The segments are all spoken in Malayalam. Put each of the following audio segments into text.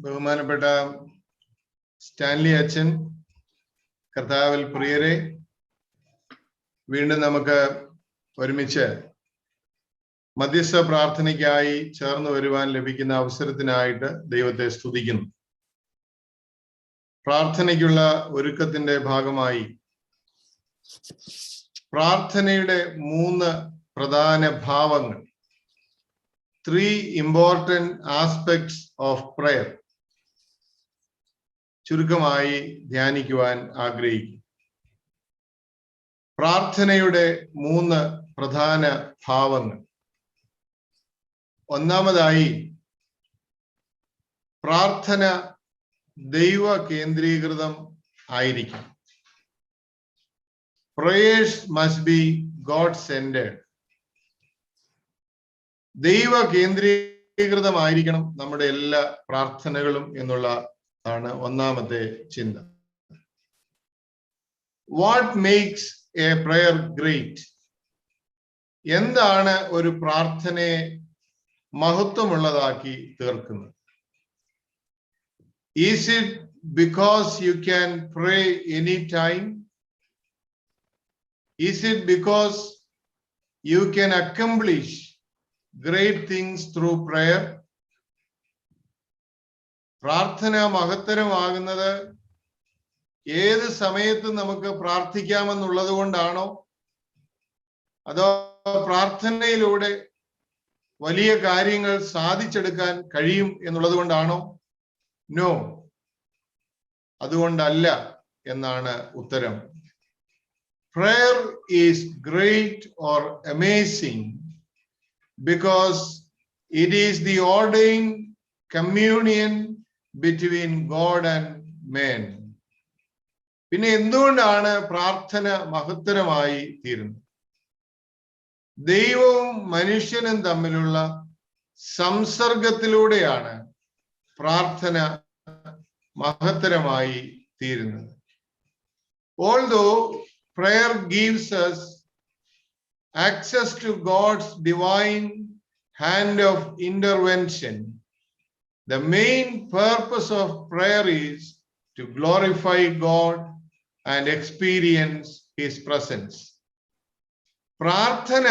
ബഹുമാനപ്പെട്ട സ്റ്റാൻലി അച്ഛൻ, കർത്താവിൽ പ്രിയരെ, വീണ്ടും നമുക്ക് ഒരുമിച്ച് മധ്യസ്ഥ പ്രാർത്ഥനയ്ക്കായി ചേർന്ന് വരുവാൻ ലഭിക്കുന്ന അവസരത്തിനായിട്ട് ദൈവത്തെ സ്തുതിക്കുന്നു. പ്രാർത്ഥനയ്ക്കുള്ള ഒരുക്കത്തിന്റെ ഭാഗമായി പ്രാർത്ഥനയുടെ 3 പ്രധാന ഭാവങ്ങൾ, 3 important aspects of prayer, ചുരുക്കമായി ധ്യാനിക്കുവാൻ ആഗ്രഹിക്കും. പ്രാർത്ഥനയുടെ 3 പ്രധാന ഭാവങ്ങൾ. ഒന്നാമതായി, പ്രാർത്ഥന ദൈവ കേന്ദ്രീകൃതം ആയിരിക്കും. Prayers must be God-centered. ദൈവ കേന്ദ്രീകൃതമായിരിക്കണം നമ്മുടെ എല്ലാ പ്രാർത്ഥനകളും എന്നുള്ളതാണ് ഒന്നാമത്തെ ചിന്ത. What makes a prayer great? എന്താണ് ഒരു പ്രാർത്ഥനയെ മഹത്വമുള്ളതാക്കി തീർക്കുന്നത്? Is it because you can pray anytime? Is it because you can accomplish great things through prayer? പ്രാർത്ഥന മഹത്തരമാകുന്നത് ഏത് സമയത്ത് നമുക്ക് പ്രാർത്ഥിക്കാമെന്നുള്ളത് കൊണ്ടാണോ, അതോ പ്രാർത്ഥനയിലൂടെ വലിയ കാര്യങ്ങൾ സാധിച്ചെടുക്കാൻ കഴിയും എന്നുള്ളത് കൊണ്ടാണോ? നോ, അതുകൊണ്ടല്ല എന്നാണ് ഉത്തരം. Prayer is great or amazing because it is the ordained communion between God and man. പിന്നെ എന്തുകൊണ്ടാണ് പ്രാർത്ഥന മഹത്തരമായി തീരുന്നത്? ദൈവവും മനുഷ്യനും തമ്മിലുള്ള സംസർഗത്തിലൂടെയാണ് പ്രാർത്ഥന മഹത്തരമായി തീരുന്നത്. Although prayer gives us access to God's divine hand of intervention, the main purpose of prayer is to glorify God and experience His presence. പ്രാർത്ഥന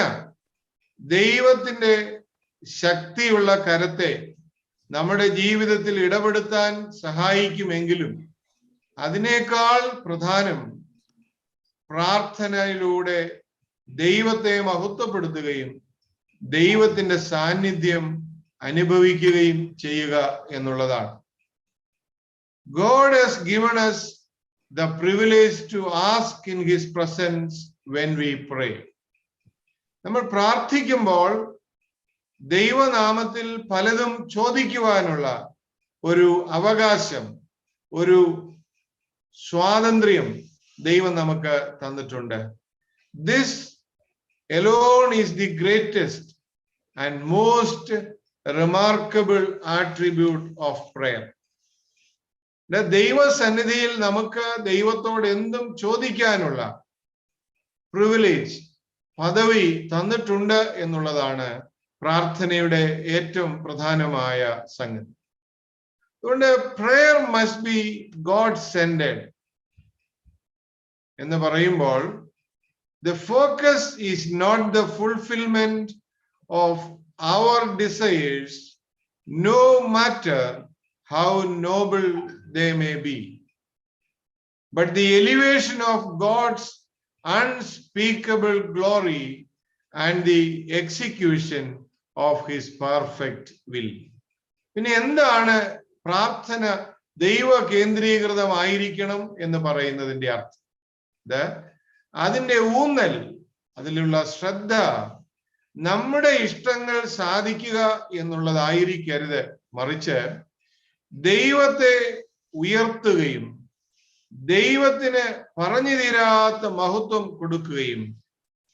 ദൈവത്തിന്റെ ശക്തിയുള്ള കരത്തെ നമ്മുടെ ജീവിതത്തിൽ ഇടപെടുത്താൻ സഹായിക്കുമെങ്കിലും അതിനേക്കാൾ പ്രധാനം പ്രാർത്ഥനയിലൂടെ ദൈവത്തെ മഹത്വപ്പെടുത്തുകയും ദൈവത്തിന്റെ സാന്നിധ്യം അനുഭവിക്കുകയും ചെയ്യുക എന്നുള്ളതാണ്. God has given us the privilege to ask in His presence when we pray. നമ്മൾ പ്രാർത്ഥിക്കുമ്പോൾ ദൈവനാമത്തിൽ പലതും ചോദിക്കുവാനുള്ള ഒരു അവകാശം, ഒരു സ്വാതന്ത്ര്യം ദൈവം നമുക്ക് തന്നിട്ടുണ്ട്. This alone is the greatest and most remarkable attribute of prayer. ദൈവസന്നിധിയിൽ നമുക്ക് ദൈവത്തോട് എന്തും ചോദിക്കാനുള്ള പ്രിവിലേജ്, പദവി തന്നിട്ടുണ്ട് എന്നുള്ളതാണ് പ്രാർത്ഥനയുടെ ഏറ്റവും പ്രധാനമായ സംഗതി. അതുകൊണ്ട് prayer must be God-centered എന്ന് പറയുമ്പോൾ the focus is not the fulfillment of our desires, no matter how noble they may be, but the elevation of God's unspeakable glory and the execution of His perfect will. പിന്നെ എന്താണ് പ്രാർത്ഥന ദൈവ കേന്ദ്രീകൃതമായിരിക്കണം എന്ന് പറയുന്നതിന്റെ അർത്ഥം? അതിന്റെ ഊന്നൽ, അതിലുള്ള ശ്രദ്ധ നമ്മുടെ ഇഷ്ടങ്ങൾ സാധിക്കുക എന്നുള്ളതായിരിക്കരുത്, മറിച്ച് ദൈവത്തെ ഉയർത്തുകയും ദൈവത്തിന് പറഞ്ഞു തീരാത്ത മഹത്വം കൊടുക്കുകയും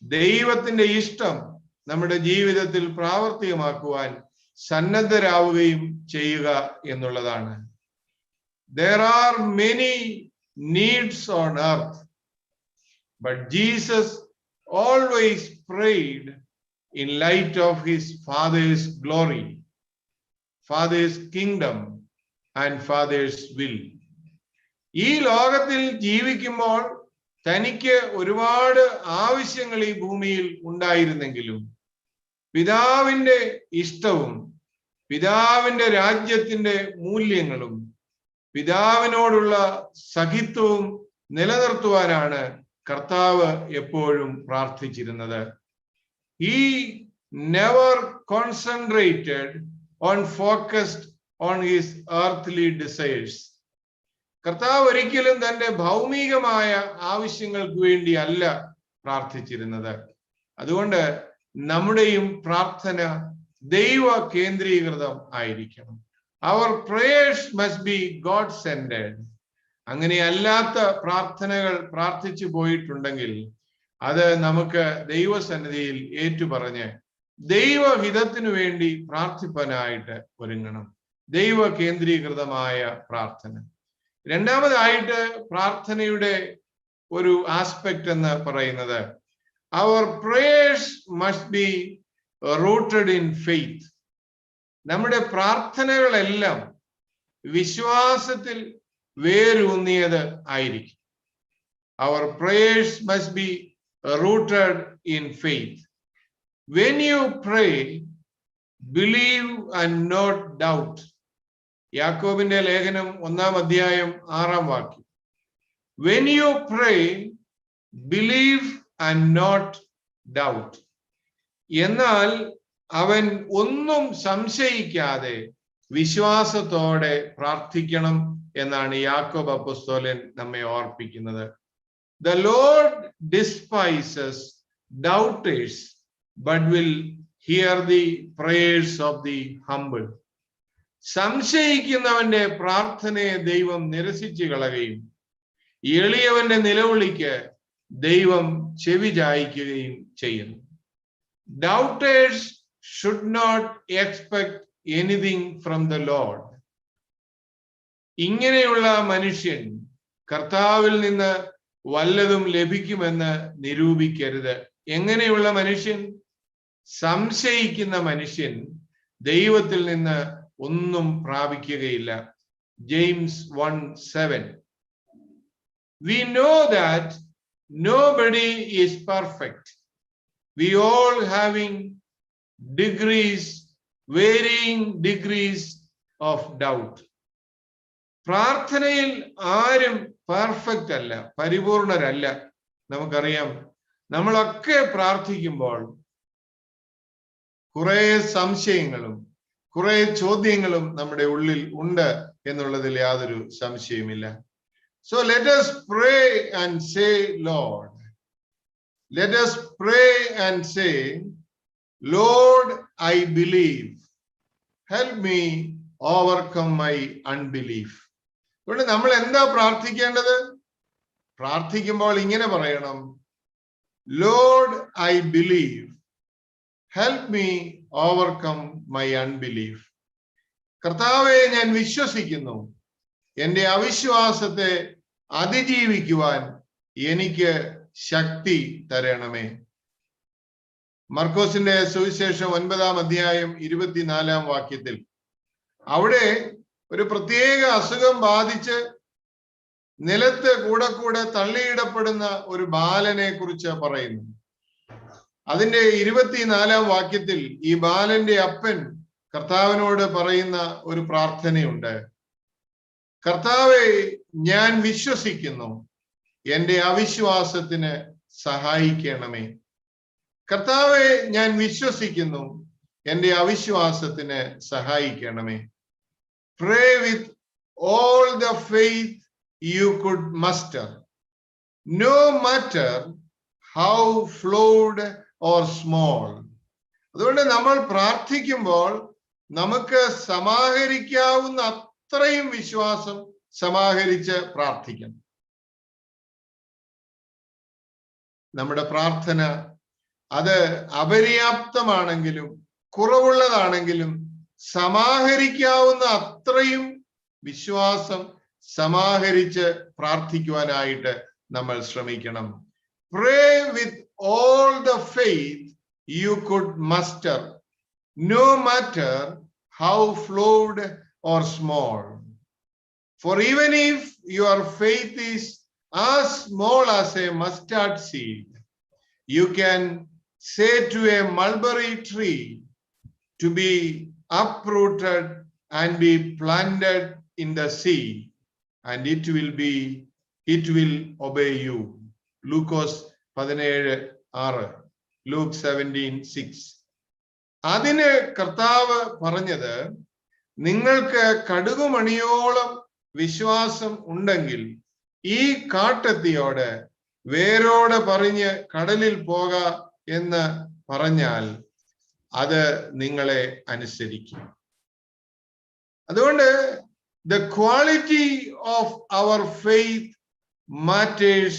ദൈവത്തിന്റെ ഇഷ്ടം നമ്മുടെ ജീവിതത്തിൽ പ്രാവർത്തികമാക്കുവാൻ സന്നദ്ധരാവുകയും ചെയ്യുക എന്നുള്ളതാണ്. There are many needs on earth, but Jesus always prayed in light of His Father's glory, Father's kingdom, and Father's will. ഈ ലോകത്തിൽ ജീവിക്കുമ്പോൾ തനിക്ക് ഒരുപാട് ആവശ്യങ്ങൾ ഈ ഭൂമിയിൽ ഉണ്ടായിരുന്നെങ്കിലും പിതാവിന്റെ ഇഷ്ടവും പിതാവിന്റെ രാജ്യത്തിന്റെ മൂല്യങ്ങളും പിതാവിനോടുള്ള സഖിത്വവും നിലനിർത്തുവാനാണ് കർത്താവ് എപ്പോഴും പ്രാർത്ഥിച്ചിരുന്നത്. He never concentrated on focused on his earthly desires. കർത്താവ് ഒരിക്കലും തന്റെ ഭൗമികമായ ആവശ്യങ്ങൾക്ക് വേണ്ടി അല്ല പ്രാർത്ഥിച്ചിരുന്നത്. അതുകൊണ്ട് നമ്മുടെയും പ്രാർത്ഥന ദൈവ കേന്ദ്രീകൃതം ആയിരിക്കണം. Our prayers must be God centered. അങ്ങനെ അല്ലാത്ത പ്രാർത്ഥനകൾ പ്രാർത്ഥിച്ചു പോയിട്ടുണ്ടെങ്കിൽ അത് നമുക്ക് ദൈവസന്നിധിയിൽ ഏറ്റുപറഞ്ഞ് ദൈവഹിതത്തിനു വേണ്ടി പ്രാർത്ഥിപ്പാനായിട്ട് ഒരുങ്ങണം. ദൈവ കേന്ദ്രീകൃതമായ പ്രാർത്ഥന. രണ്ടാമതായിട്ട് പ്രാർത്ഥനയുടെ ഒരു ആസ്പെക്ട് എന്ന് പറയുന്നത് our prayers must be rooted in faith. നമ്മുടെ പ്രാർത്ഥനകളെല്ലാം വിശ്വാസത്തിൽ വേരൂന്നിയത് ആയിരിക്കും. Our prayers must be rooted in faith. When you pray, believe and not doubt. യാക്കോബിന്റെ ലേഖനം 1-ാം അധ്യായം 6-ാം വാക്യം. When you pray, believe and not doubt. എന്നാൽ അവൻ ഒന്നും സംശയിക്കാതെ വിശ്വാസത്തോടെ പ്രാർത്ഥിക്കണം എന്നാണ് യാക്കോബ് അപ്പോസ്തലൻ നമ്മെ ഓർപ്പിക്കുന്നത്. The Lord despises doubters, but will hear the prayers of the humble. സംശയിക്കുന്നവന്റെ പ്രാർത്ഥനയെ ദൈവം നിരസിച്ചു കളയുകയും എളിയവന്റെ നിലവിളിക്ക് ദൈവം ചെവി ചായ്ക്കുകയും ചെയ്യുന്നു. Doubters should not expect anything from the Lord. ഇങ്ങനെയുള്ള മനുഷ്യൻ കർത്താവിൽ നിന്ന് വല്ലതും ലഭിക്കുമെന്ന് നിരൂപിക്കരുത്. എങ്ങനെയുള്ള മനുഷ്യൻ? സംശയിക്കുന്ന മനുഷ്യൻ ദൈവത്തിൽ നിന്ന് ഒന്നും പ്രാപിക്കുകയില്ല. James 1:7. We know that nobody is perfect. We all having varying degrees of doubt. പ്രാർത്ഥനയിൽ ആരും പെർഫെക്റ്റ് അല്ല, പരിപൂർണരല്ല. നമുക്കറിയാം, നമ്മളൊക്കെ പ്രാർത്ഥിക്കുമ്പോൾ കുറെ സംശയങ്ങളും കുറെ ചോദ്യങ്ങളും നമ്മുടെ ഉള്ളിൽ ഉണ്ട് എന്നുള്ളതിൽ യാതൊരു സംശയമില്ല. So let us pray and say, Lord, let us pray and say, Lord, I believe. Help me overcome my unbelief. അതുകൊണ്ട് നമ്മൾ എന്താ പ്രാർത്ഥിക്കേണ്ടത്? പ്രാർത്ഥിക്കുമ്പോൾ ഇങ്ങനെ പറയണം, Lord, I believe. Help me overcome my unbelief. കർത്താവേ, ഞാൻ വിശ്വസിക്കുന്നു, എന്റെ അവിശ്വാസത്തെ അതിജീവിക്കുവാൻ എനിക്ക് ശക്തി തരണമേ. മർക്കോസിന്റെ സുവിശേഷം 9-ാം അധ്യായം 24-ാം വാക്യത്തിൽ അവിടെ ഒരു പ്രത്യേക അസുഖം ബാധിച്ച് നിലത്ത് കൂടെ തള്ളിയിടപ്പെടുന്ന ഒരു ബാലനെ കുറിച്ച് പറയുന്നു. അതിന്റെ 24-ാം വാക്യത്തിൽ ഈ ബാലന്റെ അപ്പൻ കർത്താവിനോട് പറയുന്ന ഒരു പ്രാർത്ഥനയുണ്ട്. കർത്താവേ, ഞാൻ വിശ്വസിക്കുന്നു, എന്റെ അവിശ്വാസത്തിന് സഹായിക്കണമേ. കർത്താവേ, ഞാൻ വിശ്വസിക്കുന്നു, എന്റെ അവിശ്വാസത്തിന് സഹായിക്കണമേ. Pray with all the faith you could muster, no matter how flawed or small. അതുകൊണ്ട് നമ്മൾ പ്രാർത്ഥിക്കുമ്പോൾ നമുക്ക് സമാഹരിക്കാവുന്ന അത്രയും വിശ്വാസം സമാഹരിച്ച് പ്രാർത്ഥിക്കണം. നമ്മുടെ പ്രാർത്ഥന അത് അപര്യാപ്തമാണെങ്കിലും കുറവുള്ളതാണെങ്കിലും സമാഹരിക്കാവുന്ന അത്രയും വിശ്വാസം സമാഹരിച്ച് പ്രാർത്ഥിക്കുവാനായിട്ട് നമ്മൾ ശ്രമിക്കണം. Pray with all the faith you could muster, no matter how flawed or small. For even if your faith is as small as a mustard seed, you can say to a mulberry tree to be uprooted and be planted in the sea, and it will obey you. Lucas 17:6. Luke 17:6. അതിന് കർത്താവ് പറഞ്ഞത്, നിങ്ങൾക്ക് കടുകുമണിയോളം വിശ്വാസം ഉണ്ടെങ്കിൽ ഈ കാട്ടത്തിയോട് വേരോടെ പറഞ്ഞ് കടലിൽ പോക എന്ന് പറഞ്ഞാൽ അത് നിങ്ങളെ അനുസരിക്കും. അതുകൊണ്ട് the quality of our faith matters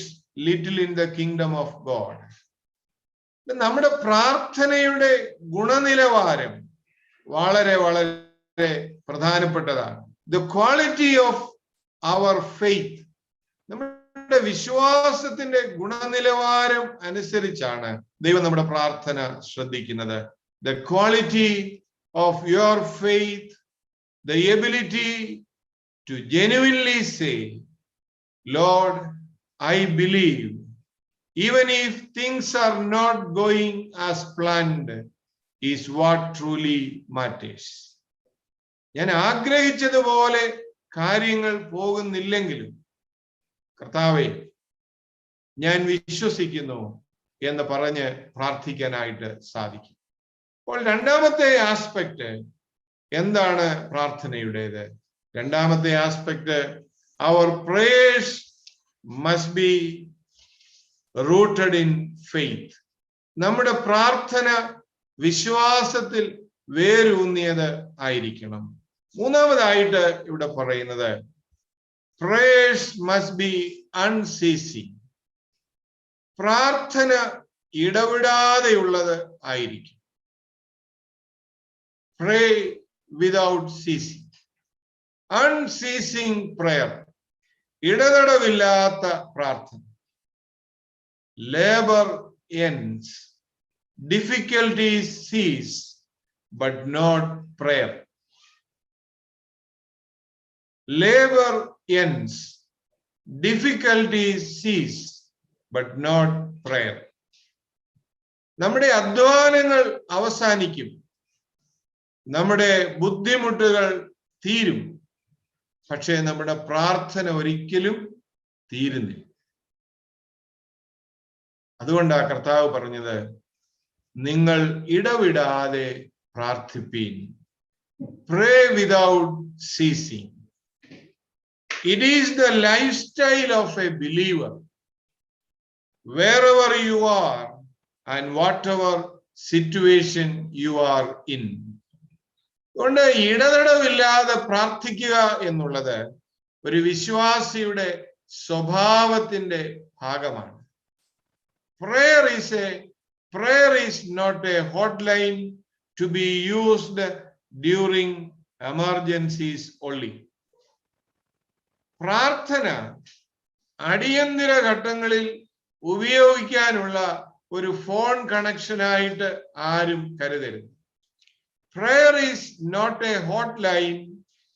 little in the kingdom of God. നമ്മുടെ പ്രാർത്ഥനയുടെ ഗുണനിലവാരം വളരെ വളരെ പ്രധാനപ്പെട്ടതാണ്. The quality of our faith, നമ്മുടെ വിശ്വാസത്തിന്റെ ഗുണനിലവാരം അനുസരിച്ചാണ് ദൈവം നമ്മുടെ പ്രാർത്ഥന ശ്രദ്ധിക്കുന്നത്. The quality of your faith, the ability to genuinely say, Lord, I believe, even if things are not going as planned, is what truly matters. ഞാൻ ആഗ്രഹിച്ചതുപോലെ കാര്യങ്ങൾ പോകുന്നില്ലെങ്കിലും കർത്താവേ, ഞാൻ വിശ്വസിക്കുന്നു എന്ന് പറഞ്ഞ് പ്രാർത്ഥിക്കാനായിട്ട് സാധിക്കും. അപ്പോൾ രണ്ടാമത്തെ ആസ്പെക്ട് എന്താണ് പ്രാർത്ഥനയുടേത്? രണ്ടാമത്തെ aspect, our prayers must be rooted in faith. നമ്മുടെ പ്രാർത്ഥന വിശ്വാസത്തിൽ വേരൂന്നിയത് ആയിരിക്കണം. മൂന്നാമതായിട്ട് ഇവിടെ പറയുന്നത്, prayers must be unceasing. പ്രാർത്ഥന ഇടവിടാതെയുള്ളത് ആയിരിക്കും. Pray without ceasing. Unceasing prayer, ഇടതടവില്ലാത്ത പ്രാർത്ഥന. Labor ends, difficulties cease, but not prayer. Labor ends, difficulties cease, but not prayer. നമ്മുടെ അധ്വാനങ്ങൾ അവസാനിക്കും, നമ്മുടെ ബുദ്ധിമുട്ടുകൾ തീരും, പക്ഷേ നമ്മുടെ പ്രാർത്ഥന ഒരിക്കലും തീരുന്നില്ല. അതുകൊണ്ടാണ് കർത്താവ് പറഞ്ഞത്, നിങ്ങൾ ഇടവിടാതെ പ്രാർത്ഥിപ്പീൻ. Pray without ceasing. It is the lifestyle of a believer. Wherever you are and whatever situation you are in. അതുകൊണ്ട് ഇടതടവില്ലാതെ പ്രാർത്ഥിക്കുക എന്നുള്ളത് ഒരു വിശ്വാസിയുടെ സ്വഭാവത്തിന്റെ ഭാഗമാണ്. Prayer is not a hotline to be used during emergencies only. പ്രാർത്ഥന അടിയന്തര ഘട്ടങ്ങളിൽ ഉപയോഗിക്കാനുള്ള ഒരു ഫോൺ കണക്ഷനായിട്ട് ആരും കരുതരുത്. Prayer is not a hotline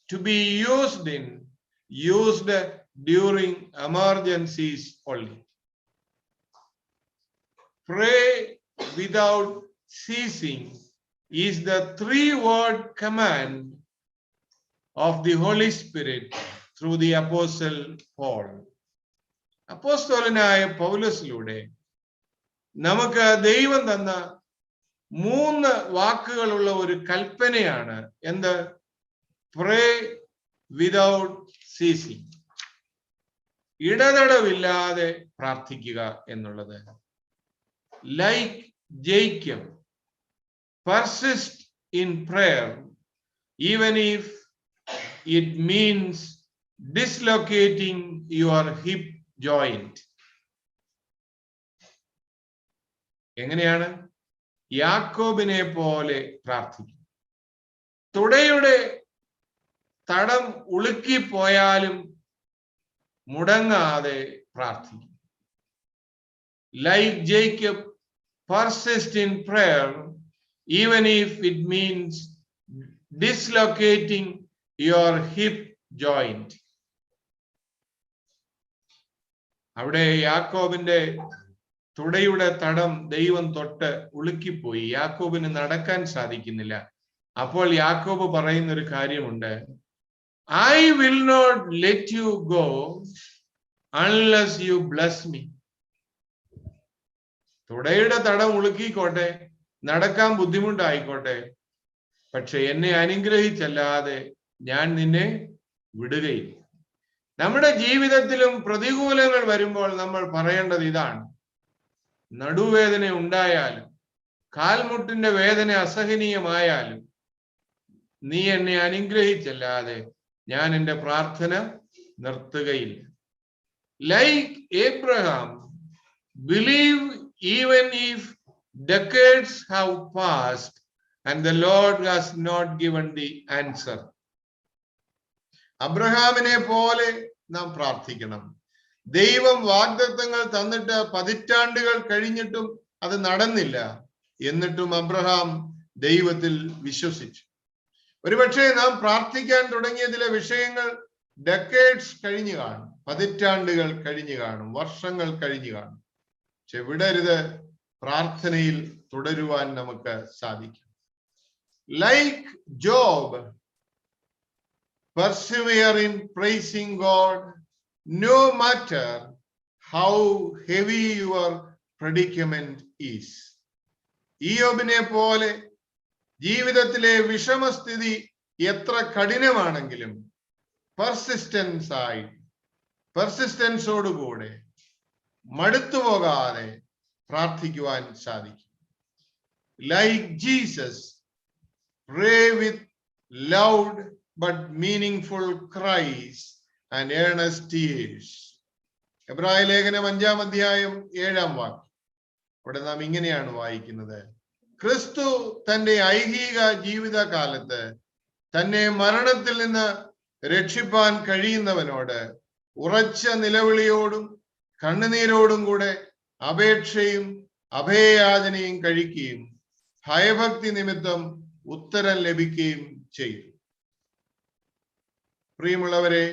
to be used during emergencies only. Pray without ceasing is the 3-word command of the Holy Spirit through the Apostle Paul. അപ്പോസ്തലനായ പൗലോസിലൂടെ നമുക്ക് ദൈവം തന്ന 3 വാക്കുകളുള്ള ഒരു കൽപ്പനയാണ് എന്ത്? Pray without ceasing. ഇടതടവില്ലാതെ പ്രാർത്ഥിക്കുക എന്നുള്ളത്. Like Jacob, persist in prayer even if it means dislocating your hip joint. എങ്ങനെയാണ്? യാക്കോബിനെ പോലെ പ്രാർത്ഥിക്കും. തുടയുടെ തടം ഉളുക്കിപ്പോയാലും മുടങ്ങാതെ പ്രാർത്ഥിക്കും. Like Jacob, persist in prayer even if it means dislocating your hip joint. അവിടെ യാക്കോബിന്റെ തുടയുടെ തടം ദൈവം തൊട്ട് ഉളുക്കിപ്പോയി. യാക്കോബിന് നടക്കാൻ സാധിക്കുന്നില്ല. അപ്പോൾ യാക്കോബ് പറയുന്ന ഒരു കാര്യമുണ്ട്, I will not let you go unless you bless me. തുടയുടെ തടം ഉളുക്കിക്കോട്ടെ, നടക്കാൻ ബുദ്ധിമുട്ടായിക്കോട്ടെ, പക്ഷെ എന്നെ അനുഗ്രഹിച്ചല്ലാതെ ഞാൻ നിന്നെ വിടുകയില്ല. നമ്മുടെ ജീവിതത്തിലും പ്രതികൂലങ്ങൾ വരുമ്പോൾ നമ്മൾ പറയേണ്ടത് ഇതാണ്. നടുവേദന ഉണ്ടായാലും കാൽമുട്ടിന്റെ വേദന അസഹനീയമായാലും നീ എന്നെ അനുഗ്രഹിച്ചല്ലാതെ ഞാൻ എൻ്റെ പ്രാർത്ഥന നിർത്തുകയില്ല. Like Abraham, believe even if decades have passed and the Lord has not given the answer. അബ്രഹാമിനെ പോലെ നാം പ്രാർത്ഥിക്കണം. ദൈവം വാഗ്ദത്തങ്ങൾ തന്നിട്ട് പതിറ്റാണ്ടുകൾ കഴിഞ്ഞിട്ടും അത് നടന്നില്ല. എന്നിട്ടും അബ്രഹാം ദൈവത്തിൽ വിശ്വസിച്ചു. ഒരുപക്ഷെ നാം പ്രാർത്ഥിക്കാൻ തുടങ്ങിയ ചില വിഷയങ്ങൾ ഡെക്കേഡ്സ് കഴിഞ്ഞു കാണും, പതിറ്റാണ്ടുകൾ കഴിഞ്ഞു കാണും, വർഷങ്ങൾ കഴിഞ്ഞു കാണും. പക്ഷെ വിടരുത്, പ്രാർത്ഥനയിൽ തുടരുവാൻ നമുക്ക് സാധിക്കും. Like job, persevere in praising God no matter how heavy your predicament is. ഇയ്യോബിനെ പോലെ ജീവിതത്തിലെ വിഷമസ്ഥിതി എത്ര കഠിനമാണെങ്കിലും പെർസിസ്റ്റൻസോടുകൂടെ മടുത്തുപോകാതെ പ്രാർത്ഥിക്കുവാൻ സാധിക്കും. Like Jesus, pray with loud but meaningful cries and earnest tears. എബ്രായ ലേഖനം 5-ാം അധ്യായം 7-ാം വാക്യം. ഇവിടെ നാം ഇങ്ങനെയാണ് വായിക്കുന്നത്, ക്രിസ്തു തന്റെ ഐഹിക ജീവിതകാലത്ത് തന്നെ മരണത്തിൽ നിന്ന് രക്ഷിപ്പാൻ കഴിയുന്നവനോട് ഉറച്ച നിലവിളിയോടും കണ്ണുനീരോടും കൂടെ അപേക്ഷയും അഭയയാചനയും കഴിക്കുകയും ഭയഭക്തി നിമിത്തം ഉത്തരം ലഭിക്കുകയും ചെയ്തു. പ്രിയമുള്ളവരെ,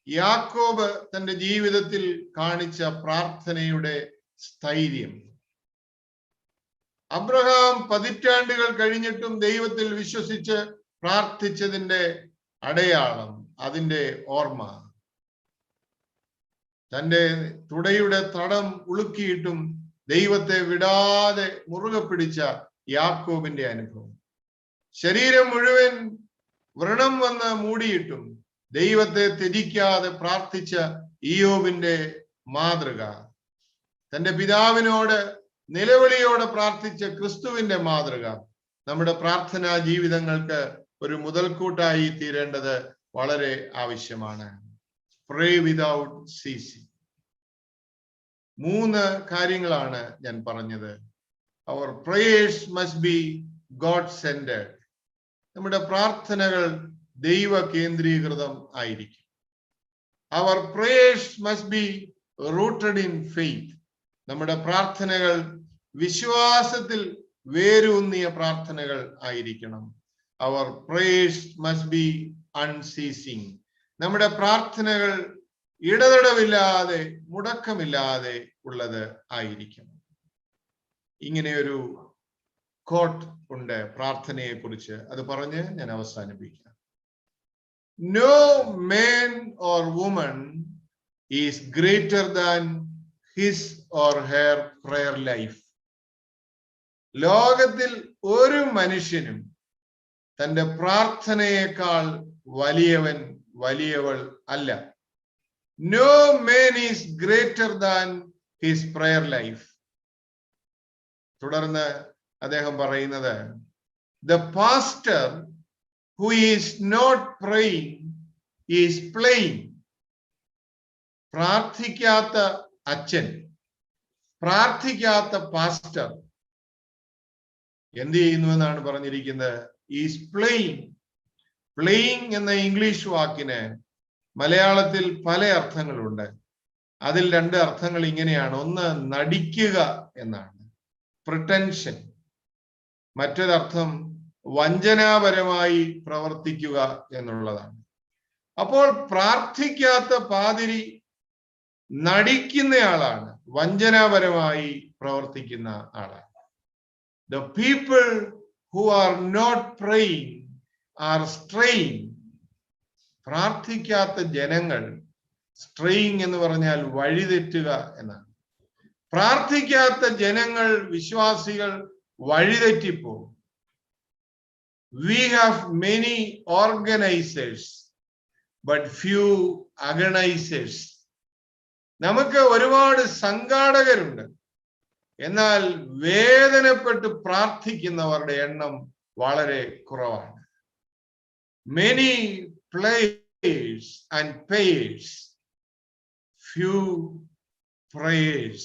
യാക്കോബ് തന്റെ ജീവിതത്തിൽ കാണിച്ച പ്രാർത്ഥനയുടെ സ്ഥൈര്യം, അബ്രഹാം പതിറ്റാണ്ടുകൾ കഴിഞ്ഞിട്ടും ദൈവത്തിൽ വിശ്വസിച്ച് പ്രാർത്ഥിച്ചതിന്റെ അടയാളം, അതിന്റെ ഓർമ്മ, തന്റെ തുടയുടെ തടം ഉളുക്കിയിട്ടും ദൈവത്തെ വിടാതെ മുറുകെ പിടിച്ച യാക്കോബിന്റെ അനുഭവം, ശരീരം മുഴുവൻ വ്രണം വന്ന് മൂടിയിട്ടും ദൈവത്തെ ത്യജിക്കാതെ പ്രാർത്ഥിച്ച ഇയ്യോബിന്റെ മാതൃക, തന്റെ പിതാവിനോട് നിലവിളിയോടെ പ്രാർത്ഥിച്ച ക്രിസ്തുവിന്റെ മാതൃക നമ്മുടെ പ്രാർത്ഥനാ ജീവിതങ്ങൾക്ക് ഒരു മുതൽക്കൂട്ടായി തീരേണ്ടത് വളരെ ആവശ്യമാണ്. Pray without ceasing. 3 കാര്യങ്ങളാണ് ഞാൻ പറഞ്ഞത്. Our prayers must be God-centered. നമ്മുടെ പ്രാർത്ഥനകൾ ദൈവ കേന്ദ്രീകൃതം ആയിരിക്കും. Our prayers must be rooted in faith. നമ്മുടെ പ്രാർത്ഥനകൾ വിശ്വാസത്തിൽ വേരൂന്നിയ പ്രാർത്ഥനകൾ ആയിരിക്കണം. Our prayers must be unceasing. നമ്മുടെ പ്രാർത്ഥനകൾ ഇടതടവില്ലാതെ മുടക്കമില്ലാതെ ഉള്ളത് ആയിരിക്കണം. ഇങ്ങനെയൊരു കോട്ട് ഉണ്ട് പ്രാർത്ഥനയെ കുറിച്ച്, അത് പറഞ്ഞ് ഞാൻ അവസാനിപ്പിക്കാം. No man or woman is greater than his or her prayer life. ലോകത്തിൽ ഒരു മനുഷ്യനും തന്റെ പ്രാർത്ഥനയേക്കാൾ വലിയവൾ അല്ല. No man is greater than his prayer life. തുടർന്ന് അദ്ദേഹം പറയുന്നത്, the pastor who is not praying is playing. പ്രാർത്ഥിക്കാത്ത അച്ഛൻ, പ്രാർത്ഥിക്കാത്ത പാസ്റ്റർ എന്ത് ചെയ്യുന്നു എന്നാണ് പറഞ്ഞിരിക്കുന്നത്? Is playing. പ്ലേയിങ് എന്ന ഇംഗ്ലീഷ് വാക്കിന് മലയാളത്തിൽ പല അർത്ഥങ്ങളുണ്ട്. അതിൽ 2 അർത്ഥങ്ങൾ ഇങ്ങനെയാണ്. ഒന്ന്, നടിക്കുക എന്നാണ്, പ്രിട്ടൻഷൻ. മറ്റൊരർത്ഥം വഞ്ചനാപരമായി പ്രവർത്തിക്കുക എന്നുള്ളതാണ്. അപ്പോൾ പ്രാർത്ഥിക്കാത്ത പാതിരി നടിക്കുന്നയാളാണ്, വഞ്ചനാപരമായി പ്രവർത്തിക്കുന്ന ആളാണ്. The people who are not praying are straying. പ്രാർത്ഥിക്കാത്ത ജനങ്ങൾ, സ്ട്രെയിങ് എന്ന് പറഞ്ഞാൽ വഴിതെറ്റുക എന്നാണ്. പ്രാർത്ഥിക്കാത്ത ജനങ്ങൾ, വിശ്വാസികൾ വഴിതെറ്റിപ്പോകും. We have many organizers but few agonizers. നമുക്ക് ഒരുപാട് സംഘാടകരുണ്ട്, എന്നാൽ വേദനപ്പെട്ട് പ്രാർത്ഥിക്കുന്നവരുടെ എണ്ണം വളരെ കുറവാണ്. Many players and payers, few prayers.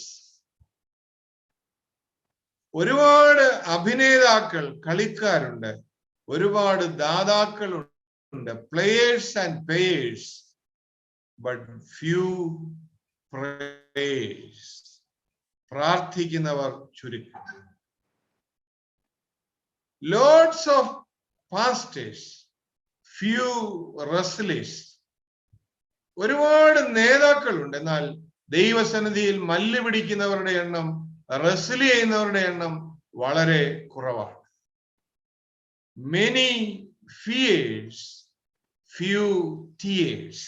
ഒരുപാട് അഭിനേതാക്കൾ, കളിക്കാരുണ്ട്, ഒരുപാട് ദാതാക്കളുണ്ട്, players and payers, but few prayers. പ്രാർത്ഥിക്കുന്നവർ ചുരുക്കം. Lots of pastors, few wrestlers. ഒരുപാട് നേതാക്കളുണ്ട്, എന്നാൽ ദൈവസന്നിധിയിൽ മല്ല് പിടിക്കുന്നവരുടെ എണ്ണം, റെസ്ലി ചെയ്യുന്നവരുടെ എണ്ണം വളരെ കുറവാണ്. Many fears, few tears.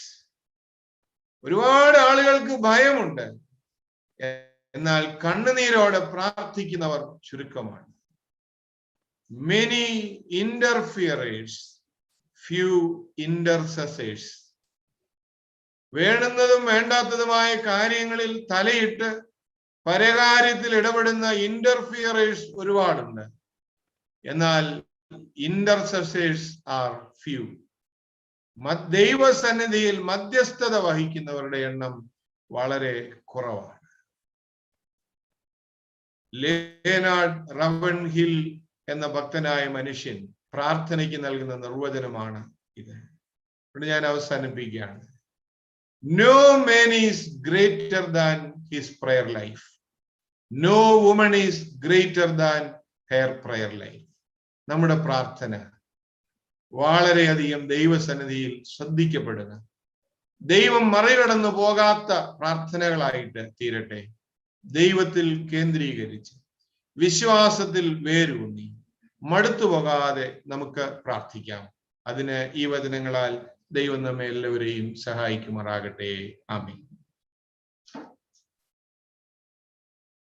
ഒരുപാട് ആളുകൾക്ക് ഭയമുണ്ട്, എന്നാൽ കണ്ണുനീരോടെ പ്രാർത്ഥിക്കുന്നവർ ചുരുക്കമാണ്. Many interferers, few intercessors. വേണ്ടുന്നതും വേണ്ടാത്തതുമായ കാര്യങ്ങളിൽ തലയിട്ട് പരകാര്യത്തിൽ ഇടപെടുന്ന ഇന്റർഫിയറേഴ്സ് ഒരുപാടുണ്ട്, എന്നാൽ ഇന്റർസെസേഴ്സ് ആർ ഫ്യൂ. ദൈവസന്നിധിയിൽ മധ്യസ്ഥത വഹിക്കുന്നവരുടെ എണ്ണം വളരെ കുറവാണ്. ലേനാർഡ് റവൻഹിൽ എന്ന ഭക്തനായ മനുഷ്യൻ പ്രാർത്ഥനയ്ക്ക് നൽകുന്ന നിർവചനമാണ് ഇത്. ഇവിടെ ഞാൻ അവസാനിപ്പിക്കുകയാണ്. No man is greater than his prayer life. No woman is greater than her prayer life. നമ്മുടെ പ്രാർത്ഥന വളരെയധികം ദൈവസന്നിധിയിൽ ശ്രദ്ധിക്കപ്പെടുക, ദൈവം മറികടന്നു പോകാത്ത പ്രാർത്ഥനകളായിട്ട് തീരട്ടെ. ദൈവത്തിൽ കേന്ദ്രീകരിച്ച് വിശ്വാസത്തിൽ വേരൂന്നി മടുത്തു പോകാതെ നമുക്ക് പ്രാർത്ഥിക്കാം. അതിന് ഈ വചനങ്ങളാൽ ദൈവം നമ്മെ എല്ലാവരെയും സഹായിക്കുമാറാകട്ടെ. ആമേൻ.